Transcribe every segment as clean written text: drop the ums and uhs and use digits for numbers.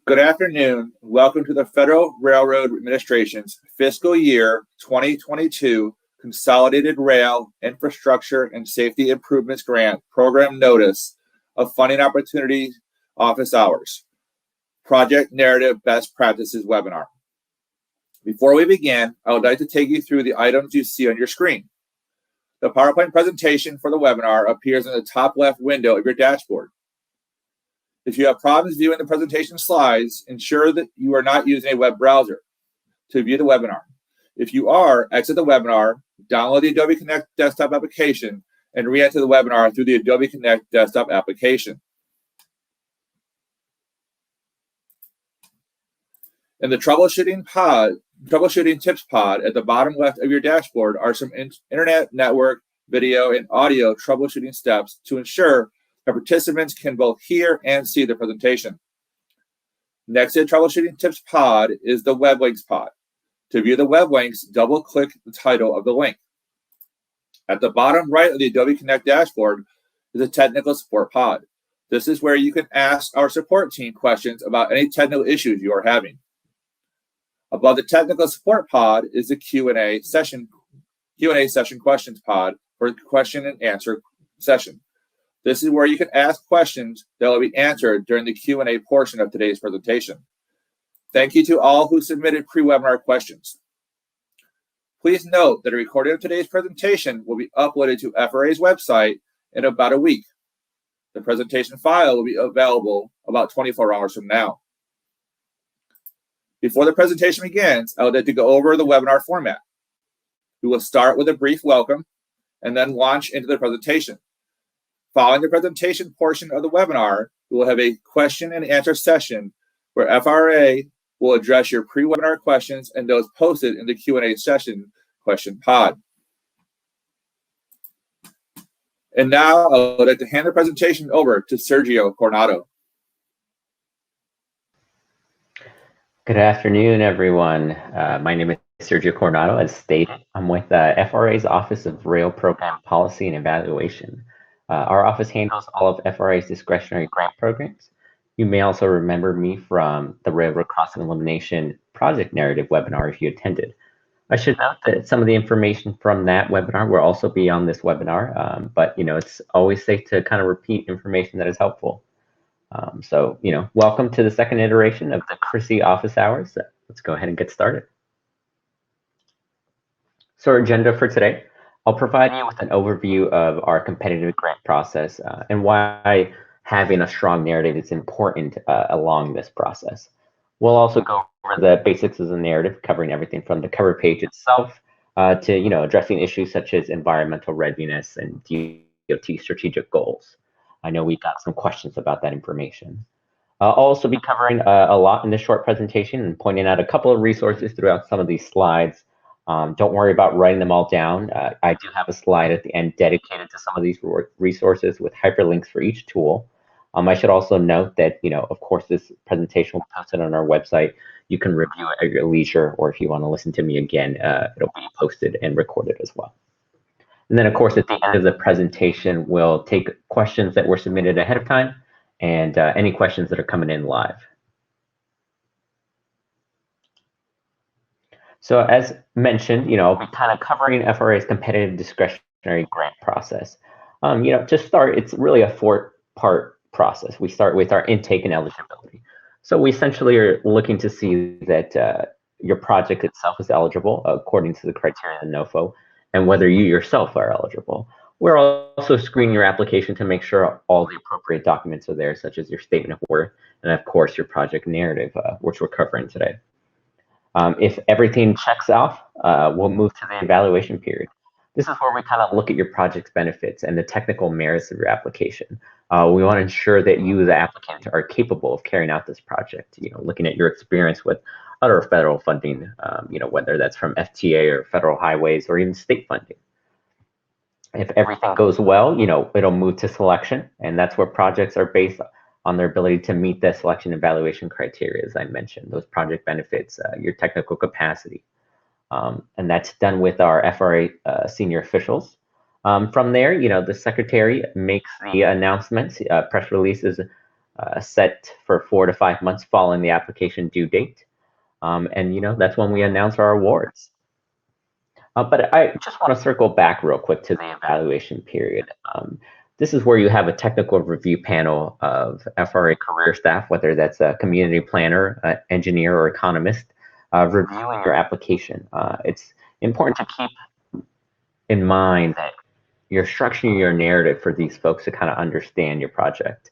Good afternoon. Welcome to the Federal Railroad Administration's Fiscal Year 2022 Consolidated Rail Infrastructure and Safety Improvements Grant Program Notice of Funding Opportunities Office Hours, Project Narrative Best Practices webinar. Before we begin, I would like to take you through the items you see on your screen. The PowerPoint presentation for the webinar appears in the top left window of your dashboard. If you have problems viewing the presentation slides, ensure that you are not using a web browser to view the webinar. If you are, exit the webinar, download the Adobe Connect desktop application, and re-enter the webinar through the Adobe Connect desktop application. In the troubleshooting tips pod at the bottom left of your dashboard are some internet, network, video, and audio troubleshooting steps to ensure that participants can both hear and see the presentation. Next to the troubleshooting tips pod is the web links pod. To view the web links, double-click the title of the link. At the bottom right of the Adobe Connect dashboard is a technical support pod. This is where you can ask our support team questions about any technical issues you are having. Above the technical support pod is the Q&A session questions pod for question and answer session. This is where you can ask questions that will be answered during the Q&A portion of today's presentation. Thank you to all who submitted pre-webinar questions. Please note that a recording of today's presentation will be uploaded to FRA's website in about a week. The presentation file will be available about 24 hours from now. Before the presentation begins, I would like to go over the webinar format. We will start with a brief welcome and then launch into the presentation. Following the presentation portion of the webinar, we will have a question and answer session where FRA will address your pre-webinar questions and those posted in the Q&A session question pod. And now I would like to hand the presentation over to Sergio Coronado. Good afternoon, everyone. My name is Sergio Coronado. As stated, I'm with FRA's Office of Rail Program Policy and Evaluation. Our office handles all of FRA's discretionary grant programs. You may also remember me from the Railroad Crossing Elimination Project Narrative webinar if you attended. I should note that some of the information from that webinar will also be on this webinar, but it's always safe to kind of repeat information that is helpful. So welcome to the second iteration of the CRISI office hours. Let's go ahead and get started. So our agenda for today. I'll provide you with an overview of our competitive grant process and why having a strong narrative is important along this process. We'll also go over the basics of the narrative, covering everything from the cover page itself to addressing issues such as environmental readiness and DOT strategic goals. I know we've got some questions about that information. I'll also be covering a lot in this short presentation and pointing out a couple of resources throughout some of these slides. Don't worry about writing them all down. I do have a slide at the end dedicated to some of these resources with hyperlinks for each tool. I should also note that, of course, this presentation will be posted on our website. You can review it at your leisure, or if you want to listen to me again, it'll be posted and recorded as well. And then, of course, at the end of the presentation, we'll take questions that were submitted ahead of time and any questions that are coming in live. So as mentioned, I'll be kind of covering FRA's competitive discretionary grant process. To start, it's really a four-part process. We start with our intake and eligibility. So we essentially are looking to see that your project itself is eligible according to the criteria of the NOFO and whether you yourself are eligible. We're also screening your application to make sure all the appropriate documents are there, such as your statement of worth and, of course, your project narrative, which we're covering today. If everything checks off, we'll move to the evaluation period. This is where we kind of look at your project's benefits and the technical merits of your application. We want to ensure that you, the applicant, are capable of carrying out this project, looking at your experience with other federal funding, whether that's from FTA or federal highways or even state funding. If everything goes well, it'll move to selection, and that's where projects are based on their ability to meet the selection evaluation criteria, as I mentioned, those project benefits, your technical capacity. And that's done with our FRA senior officials. From there, the secretary makes the announcements, press releases set for 4 to 5 months following the application due date. And that's when we announce our awards. But I just want to circle back real quick to the evaluation period. This is where you have a technical review panel of FRA career staff, whether that's a community planner, engineer, or economist, reviewing your application. It's important to keep in mind that you're structuring your narrative for these folks to kind of understand your project,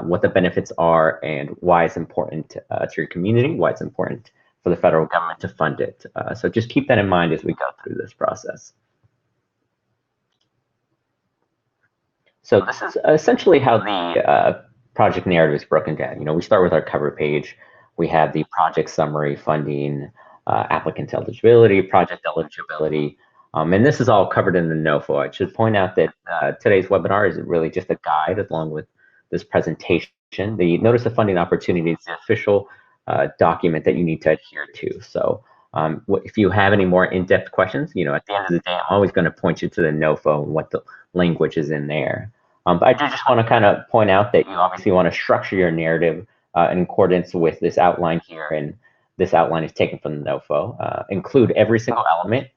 what the benefits are, and why it's important to your community, why it's important for the federal government to fund it. So just keep that in mind as we go through this process. So this is essentially how the project narrative is broken down. We start with our cover page. We have the project summary, funding, applicant eligibility, project eligibility, and this is all covered in the NOFO. I should point out that today's webinar is really just a guide along with this presentation. The Notice of Funding Opportunity is the official document that you need to adhere to. So if you have any more in-depth questions, at the end of the day, I'm always going to point you to the NOFO and what the language is in there. But I do just want to kind of point out that you obviously want to structure your narrative in accordance with this outline here, and this outline is taken from the NOFO. Include every single element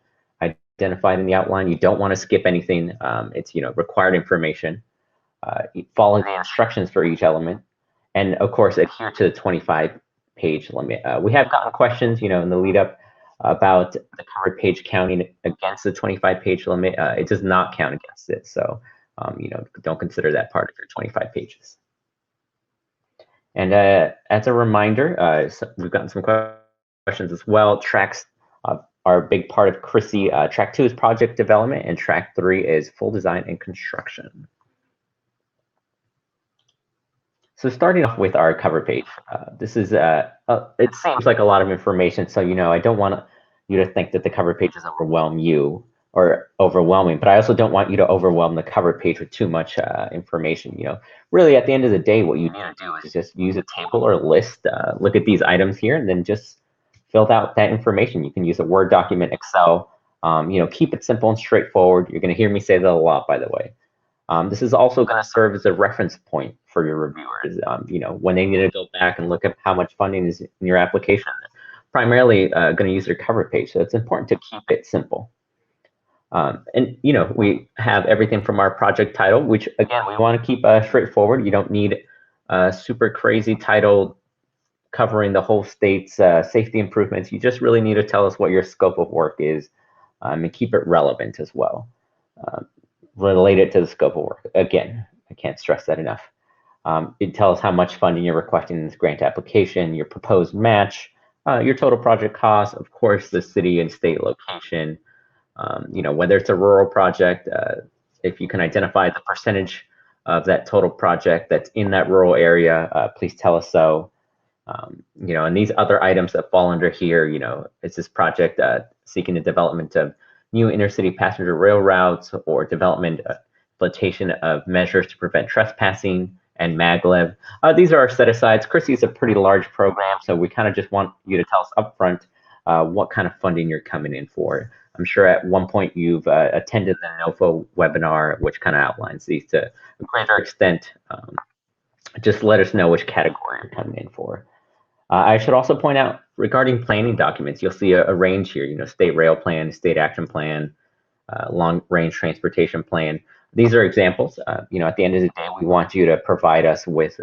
identified in the outline. You don't want to skip anything. It's required information. Follow the instructions for each element, and of course adhere to the 25-page limit. We have gotten questions, in the lead up about the covered page counting against the 25-page limit. It does not count against it, so don't consider that part of your 25 pages. And as a reminder, we've gotten some questions as well. Tracks are a big part of CRISI. Track 2 is project development, and track 3 is full design and construction. So starting off with our cover page, this is, it seems like a lot of information. So, I don't want you to think that the cover pages overwhelm you or overwhelming, but I also don't want you to overwhelm the cover page with too much information. Really at the end of the day, what you need to do is just use a table or a list, look at these items here, and then just fill out that information. You can use a Word document, Excel, keep it simple and straightforward. You're going to hear me say that a lot, by the way. This is also going to serve as a reference point for your reviewers. When they need to go back and look at how much funding is in your application, primarily going to use your cover page. So it's important to keep it simple. And we have everything from our project title, which again, we want to keep straightforward. You don't need a super crazy title covering the whole state's safety improvements. You just really need to tell us what your scope of work is, and keep it relevant as well. Related to the scope of work. Again, I can't stress that enough. It tells how much funding you're requesting in this grant application, your proposed match, your total project cost, of course, the city and state location, whether it's a rural project, if you can identify the percentage of that total project that's in that rural area, please tell us so. And these other items that fall under here, is this project seeking the development of new intercity passenger rail routes or development, implementation of measures to prevent trespassing and maglev. These are our set-asides. CRISI is a pretty large program, so we kind of just want you to tell us upfront what kind of funding you're coming in for. I'm sure at one point you've attended the NOFO webinar, which kind of outlines these to a greater extent. Just let us know which category you're coming in for. I should also point out regarding planning documents, you'll see a range here, state rail plan, state action plan, long range transportation plan. These are examples. At the end of the day, we want you to provide us with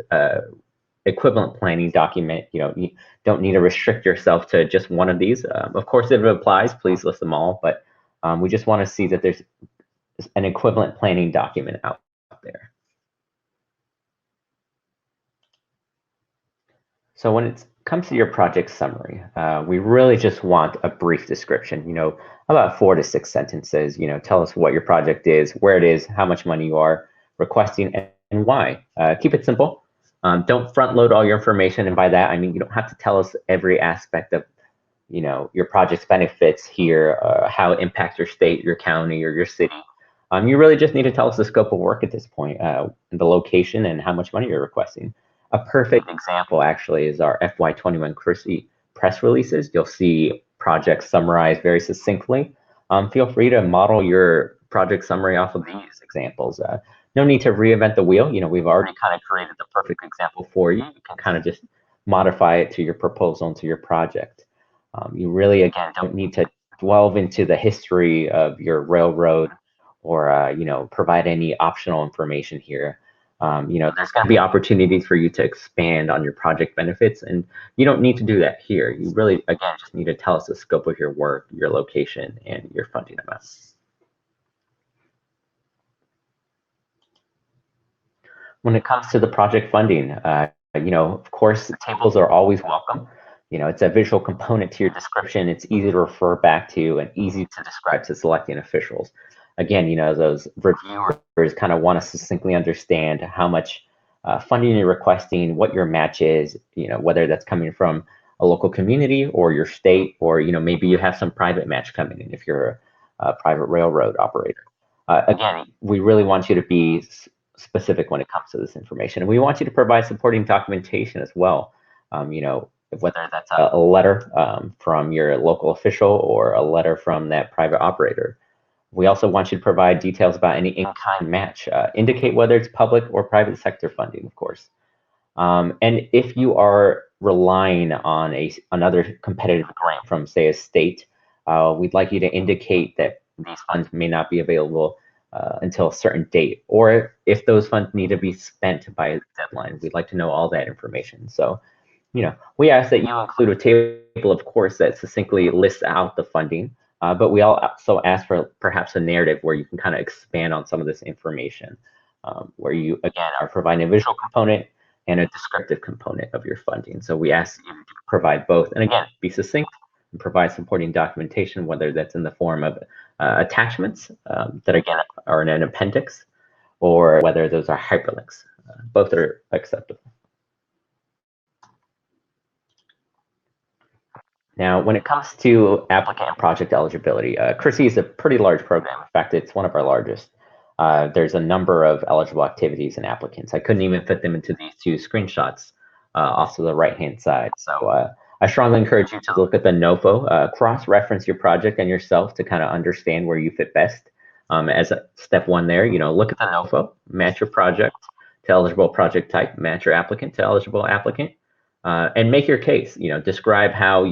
equivalent planning document. You don't need to restrict yourself to just one of these. Of course, if it applies, please list them all, but we just want to see that there's an equivalent planning document out there. So when it comes to your project summary, we really just want a brief description, about 4 to 6 sentences. Tell us what your project is, where it is, how much money you are requesting, and why. Keep it simple. Don't front load all your information. And by that, I mean, you don't have to tell us every aspect of, your project's benefits here, how it impacts your state, your county, or your city. You really just need to tell us the scope of work at this point, the location, and how much money you're requesting. A perfect example actually is our FY21 CRISI press releases. You'll see projects summarized very succinctly. Feel free to model your project summary off of these examples. No need to reinvent the wheel. We've already kind of created the perfect example for you. You can kind of just modify it to your proposal and to your project. You really, again, don't need to delve into the history of your railroad or, provide any optional information here. There's going to be opportunities for you to expand on your project benefits, and you don't need to do that here. You really, again, just need to tell us the scope of your work, your location, and your funding amount. When it comes to the project funding, of course, tables are always welcome. It's a visual component to your description. It's easy to refer back to and easy to describe to selecting officials. Again, those reviewers kind of want to succinctly understand how much funding you're requesting, what your match is, whether that's coming from a local community or your state, or, maybe you have some private match coming in if you're a private railroad operator. Again, we really want you to be specific when it comes to this information. And we want you to provide supporting documentation as well. Whether that's a letter from your local official or a letter from that private operator. We also want you to provide details about any in-kind match. Indicate whether it's public or private sector funding, of course. And if you are relying on another competitive grant from, say, a state, we'd like you to indicate that these funds may not be available until a certain date, or if those funds need to be spent by a deadline. We'd like to know all that information. So, we ask that you include a table, of course, that succinctly lists out the funding, but we also ask for perhaps a narrative where you can kind of expand on some of this information, where you, again, are providing a visual component and a descriptive component of your funding. So we ask you to provide both, and again, be succinct and provide supporting documentation, whether that's in the form of attachments that, again, are in an appendix, or whether those are hyperlinks. Both are acceptable. Now, when it comes to applicant and project eligibility, CRISI is a pretty large program. In fact, it's one of our largest. There's a number of eligible activities and applicants. I couldn't even fit them into these two screenshots off to the right-hand side. So I strongly encourage you to look at the NOFO, cross-reference your project and yourself to kind of understand where you fit best. As a step one there, look at the NOFO, match your project to eligible project type, match your applicant to eligible applicant, and make your case. Describe how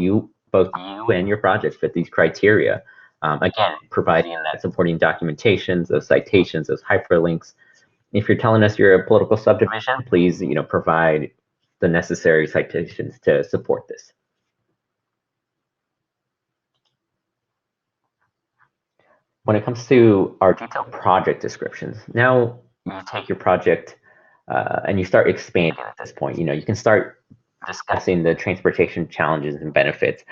both you and your project fit these criteria. Again, providing that supporting documentations, those citations, those hyperlinks. If you're telling us you're a political subdivision, please, provide the necessary citations to support this. When it comes to our detailed project descriptions, now you take your project and you start expanding at this point. You can start discussing the transportation challenges and benefits,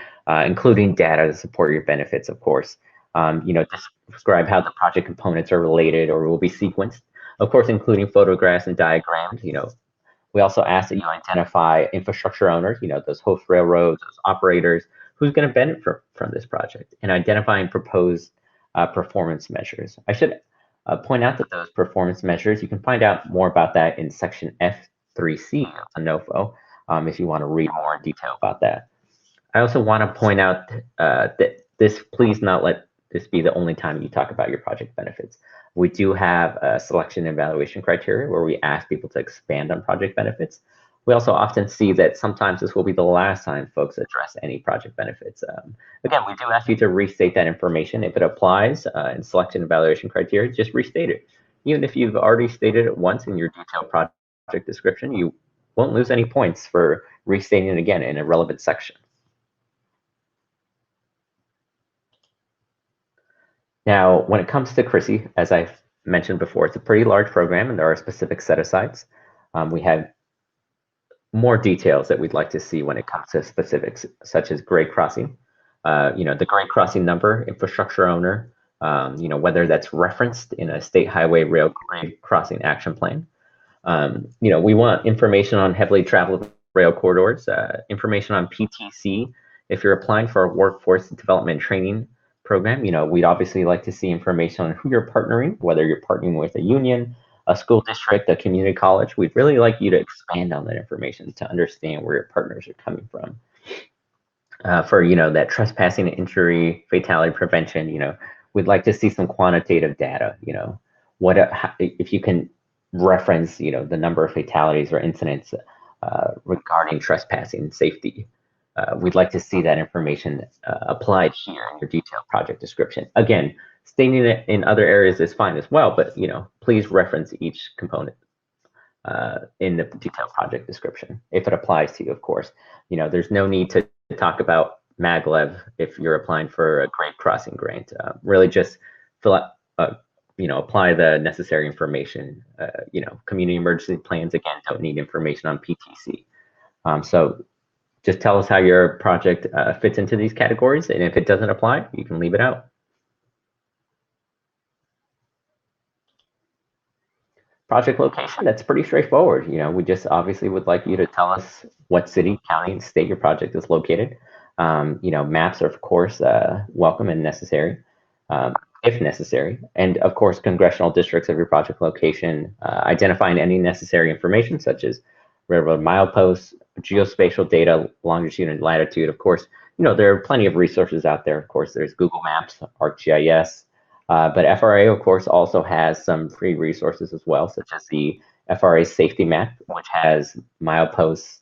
including data to support your benefits, of course. Describe how the project components are related or will be sequenced, of course, including photographs and diagrams. We also ask that you identify infrastructure owners, those host railroads, those operators, who's going to benefit from this project, and identifying proposed performance measures. I should point out that those performance measures, you can find out more about that in section F3C of the NOFO, if you want to read more in detail about that. I also want to point out that please not let this be the only time you talk about your project benefits. We do have a selection and evaluation criteria where we ask people to expand on project benefits. We also often see that sometimes this will be the last time folks address any project benefits. Again, we do ask you to restate that information. If it applies in selection and evaluation criteria, just restate it. Even if you've already stated it once in your detailed project description, you won't lose any points for restating it again in a relevant section. Now, when it comes to CRISI, as I've mentioned before, it's a pretty large program and there are specific set-asides. We have more details that we'd like to see when it comes to specifics, such as grade crossing, the grade crossing number, infrastructure owner, whether that's referenced in a state highway rail grade crossing action plan. We want information on heavily traveled rail corridors, information on PTC. If you're applying for a workforce development training program, we'd obviously like to see information on who you're partnering, whether you're partnering with a union, a school district, a community college. We'd really like you to expand on that information to understand where your partners are coming from. For that trespassing, injury, fatality prevention, we'd like to see some quantitative data. if you can reference, the number of fatalities or incidents regarding trespassing and safety. We'd like to see that information applied here in your detailed project description. Again, stating it in other areas is fine as well, but please reference each component in the detailed project description if it applies to you, of course. There's no need to talk about maglev if you're applying for a grade crossing grant. Really just fill out, apply the necessary information. Community emergency plans, again, don't need information on PTC. So just tell us how your project fits into these categories, and if it doesn't apply, you can leave it out. Project location, that's pretty straightforward. We just obviously would like you to tell us what city, county, and state your project is located. Maps are, of course, welcome and necessary, if necessary. And, of course, congressional districts of your project location, identifying any necessary information, such as railroad mileposts, geospatial data, longitude and latitude. Of course, there are plenty of resources out there. Of course, there's Google Maps, ArcGIS, but FRA, of course, also has some free resources as well, such as the FRA Safety Map, which has mileposts,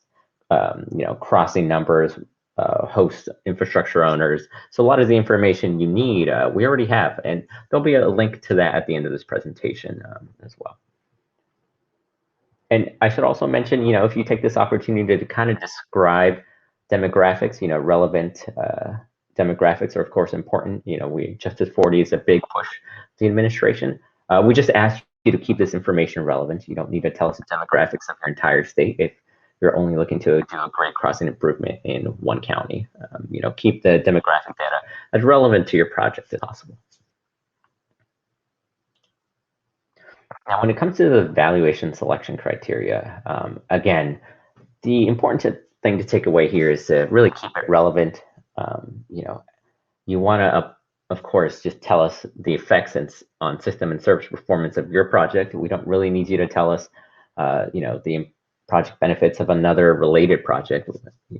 crossing numbers, host infrastructure owners. So a lot of the information you need, we already have, and there'll be a link to that at the end of this presentation as well. And I should also mention, if you take this opportunity to kind of describe demographics, relevant demographics are, of course, important. Justice 40 is a big push to the administration. We just ask you to keep this information relevant. You don't need to tell us the demographics of your entire state if you're only looking to do a grade crossing improvement in one county. Keep the demographic data as relevant to your project as possible. Now, when it comes to the evaluation selection criteria, again, the important thing to take away here is to really keep it relevant. You want to, of course, just tell us the effects on system and service performance of your project. We don't really need you to tell us, the project benefits of another related project.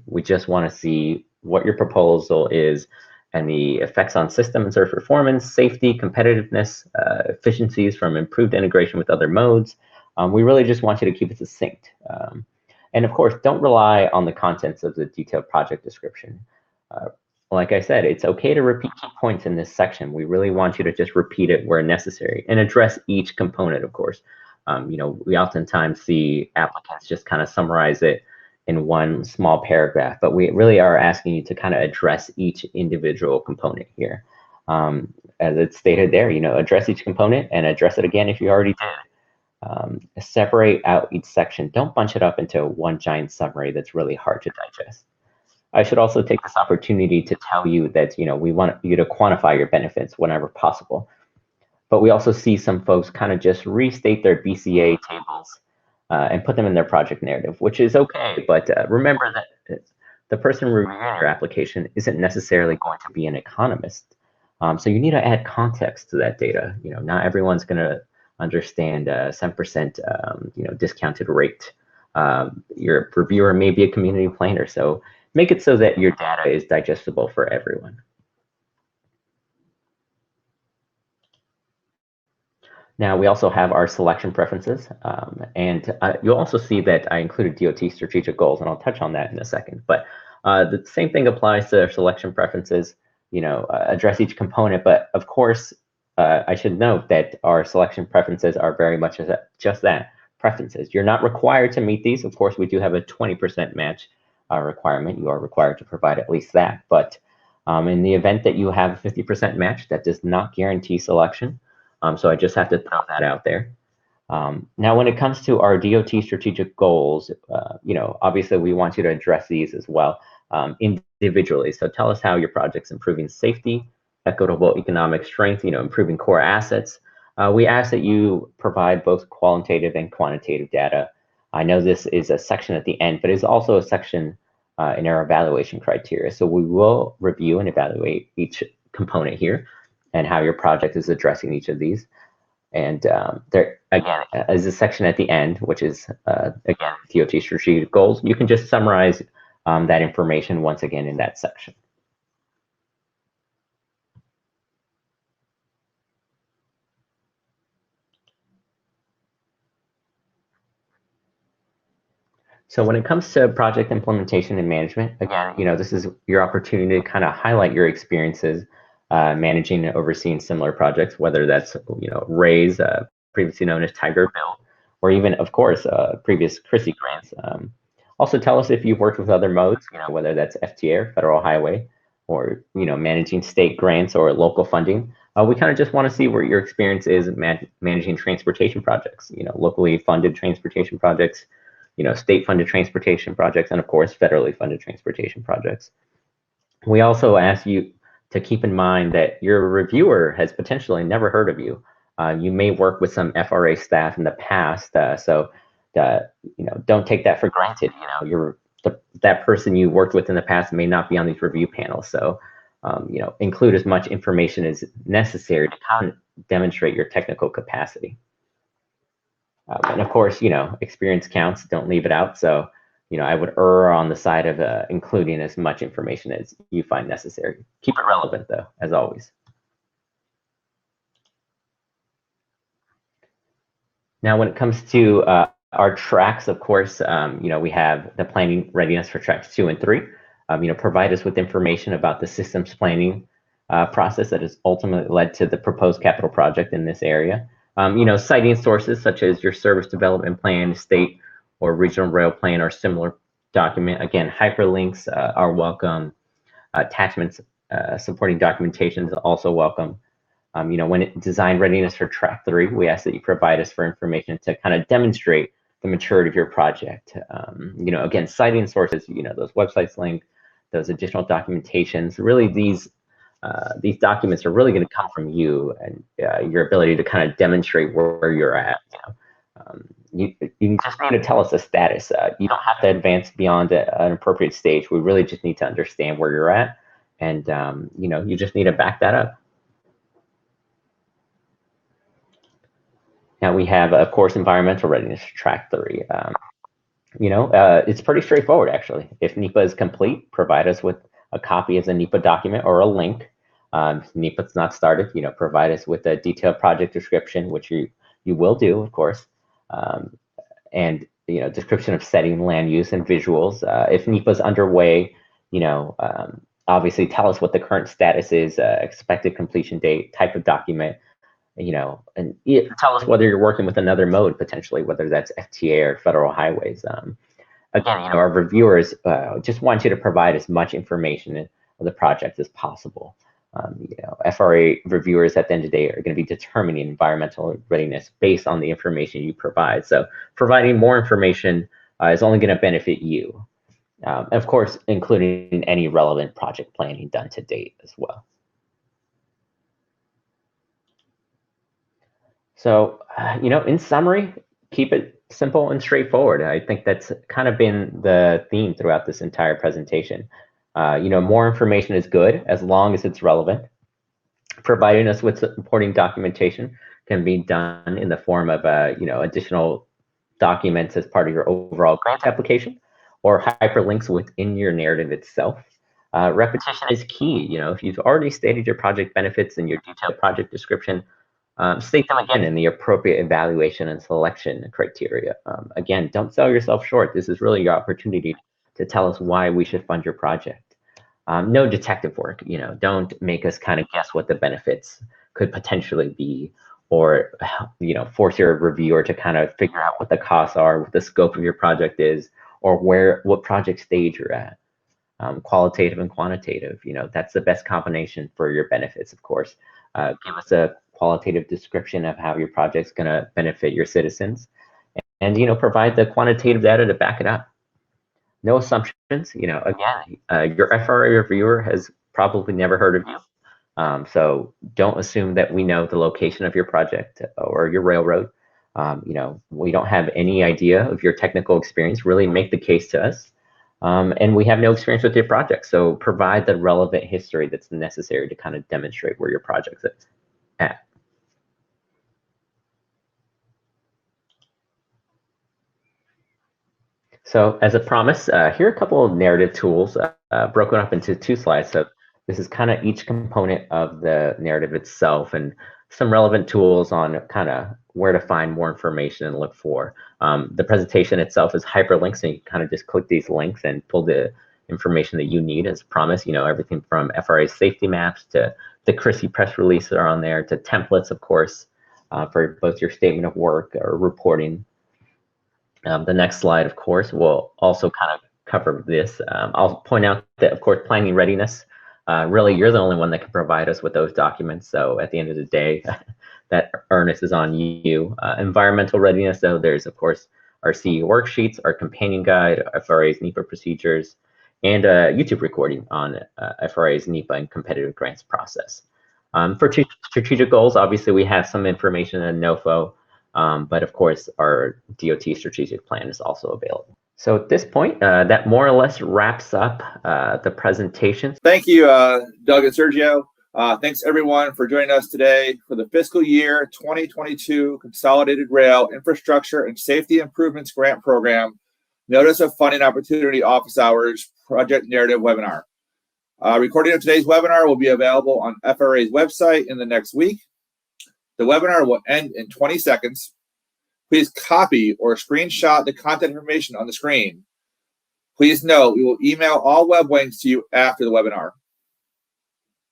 We just want to see what your proposal is and the effects on system and service performance, safety, competitiveness, efficiencies from improved integration with other modes. We really just want you to keep it succinct. And of course, don't rely on the contents of the detailed project description. Like I said, it's okay to repeat key points in this section. We really want you to just repeat it where necessary and address each component, of course. We oftentimes see applicants just kind of summarize it in one small paragraph, but we really are asking you to kind of address each individual component here. As it's stated there, address each component and address it again if you already did. Separate out each section. Don't bunch it up into one giant summary that's really hard to digest. I should also take this opportunity to tell you that, we want you to quantify your benefits whenever possible. But we also see some folks kind of just restate their BCA tables and put them in their project narrative, which is okay. But remember that the person reviewing your application isn't necessarily going to be an economist. So you need to add context to that data. Not everyone's going to understand 7% discounted rate. Your reviewer may be a community planner, so make it so that your data is digestible for everyone. Now, we also have our selection preferences, and you'll also see that I included DOT strategic goals, and I'll touch on that in a second. But the same thing applies to our selection preferences, address each component. But of course, I should note that our selection preferences are very much just that, preferences. You're not required to meet these. Of course, we do have a 20% match requirement. You are required to provide at least that. But in the event that you have a 50% match, that does not guarantee selection. So I just have to throw that out there. Now, when it comes to our DOT strategic goals, obviously we want you to address these as well individually. So tell us how your project's improving safety, equitable economic strength, improving core assets. We ask that you provide both qualitative and quantitative data. I know this is a section at the end, but it's also a section in our evaluation criteria. So we will review and evaluate each component here and how your project is addressing each of these. And there, again, is a section at the end, which is, again, DOT strategic goals. You can just summarize that information once again in that section. So when it comes to project implementation and management, again, this is your opportunity to kind of highlight your experiences managing and overseeing similar projects, whether that's, RAISE, previously known as Tiger Bill, or even, of course, previous CRISI grants. Also tell us if you've worked with other modes, whether that's FTA or federal highway, or, managing state grants or local funding. We kind of just want to see where your experience is managing transportation projects, locally funded transportation projects, state-funded transportation projects, and of course, federally funded transportation projects. We also ask you to keep in mind that your reviewer has potentially never heard of you. You may work with some FRA staff in the past, so don't take that for granted. That person you worked with in the past may not be on these review panels. So, include as much information as necessary to kind of demonstrate your technical capacity. And of course, experience counts. Don't leave it out. So, I would err on the side of including as much information as you find necessary. Keep it relevant, though, as always. Now, when it comes to our tracks, of course, we have the planning readiness for tracks 2 and 3. Provide us with information about the systems planning process that has ultimately led to the proposed capital project in this area. Citing sources such as your service development plan, state or regional rail plan, or similar document. Again, hyperlinks are welcome. Attachments supporting documentation is also welcome. When design readiness for track 3, we ask that you provide us for information to kind of demonstrate the maturity of your project. Again, citing sources, those websites linked, those additional documentations. Really, these documents are really going to come from you and your ability to kind of demonstrate where you're at. You just need to tell us the status. You don't have to advance beyond an appropriate stage. We really just need to understand where you're at, and you just need to back that up. Now we have, of course, environmental readiness track 3. It's pretty straightforward, actually. If NEPA is complete, provide us with a copy as a NEPA document or a link. If NEPA's not started, provide us with a detailed project description, which you will do, of course, and description of setting, land use, and visuals. If NEPA's underway, obviously tell us what the current status is, expected completion date, type of document, and tell us whether you're working with another mode potentially, whether that's FTA or federal highways. Again, our reviewers just want you to provide as much information of the project as possible. FRA reviewers at the end of the day are going to be determining environmental readiness based on the information you provide. So providing more information is only going to benefit you. Of course, including any relevant project planning done to date as well. So, in summary, keep it simple and straightforward. I think that's kind of been the theme throughout this entire presentation. More information is good as long as it's relevant. Providing us with supporting documentation can be done in the form of, additional documents as part of your overall grant application, or hyperlinks within your narrative itself. Repetition is key. If you've already stated your project benefits in your detailed project description, state them again in the appropriate evaluation and selection criteria. Again, don't sell yourself short. This is really your opportunity to tell us why we should fund your project. No detective work. Don't make us kind of guess what the benefits could potentially be, or force your reviewer to kind of figure out what the costs are, what the scope of your project is, or what project stage you're at. Qualitative and quantitative. That's the best combination for your benefits, of course. Give us a qualitative description of how your project's going to benefit your citizens, and provide the quantitative data to back it up. No assumptions. Again, your FRA reviewer has probably never heard of you, so don't assume that we know the location of your project or your railroad. We don't have any idea of your technical experience. Really make the case to us, and we have no experience with your project, so provide the relevant history that's necessary to kind of demonstrate where your project's at. So as a promise, here are a couple of narrative tools broken up into 2 slides. So this is kind of each component of the narrative itself, and some relevant tools on kind of where to find more information and look for. The presentation itself is hyperlinked, so you can kind of just click these links and pull the information that you need. As promised, everything from FRA safety maps to the CRISI press release are on there, to templates, of course, for both your statement of work or reporting. The next slide, of course, will also kind of cover this. I'll point out that, of course, planning readiness, really, you're the only one that can provide us with those documents. So at the end of the day, that earnest is on you. Environmental readiness, though, there's, of course, our CE worksheets, our companion guide, FRA's NEPA procedures, and a YouTube recording on FRA's NEPA and competitive grants process. For strategic goals, obviously, we have some information in NOFO, but of course, our DOT strategic plan is also available. So at this point, that more or less wraps up the presentation. Thank you, Doug and Sergio. Thanks, everyone, for joining us today for the fiscal year 2022 Consolidated Rail Infrastructure and Safety Improvements Grant Program Notice of Funding Opportunity Office Hours Project Narrative webinar. Recording of today's webinar will be available on FRA's website in the next week. The webinar will end in 20 seconds. Please copy or screenshot the content information on the screen. Please note we will email all web links to you after the webinar.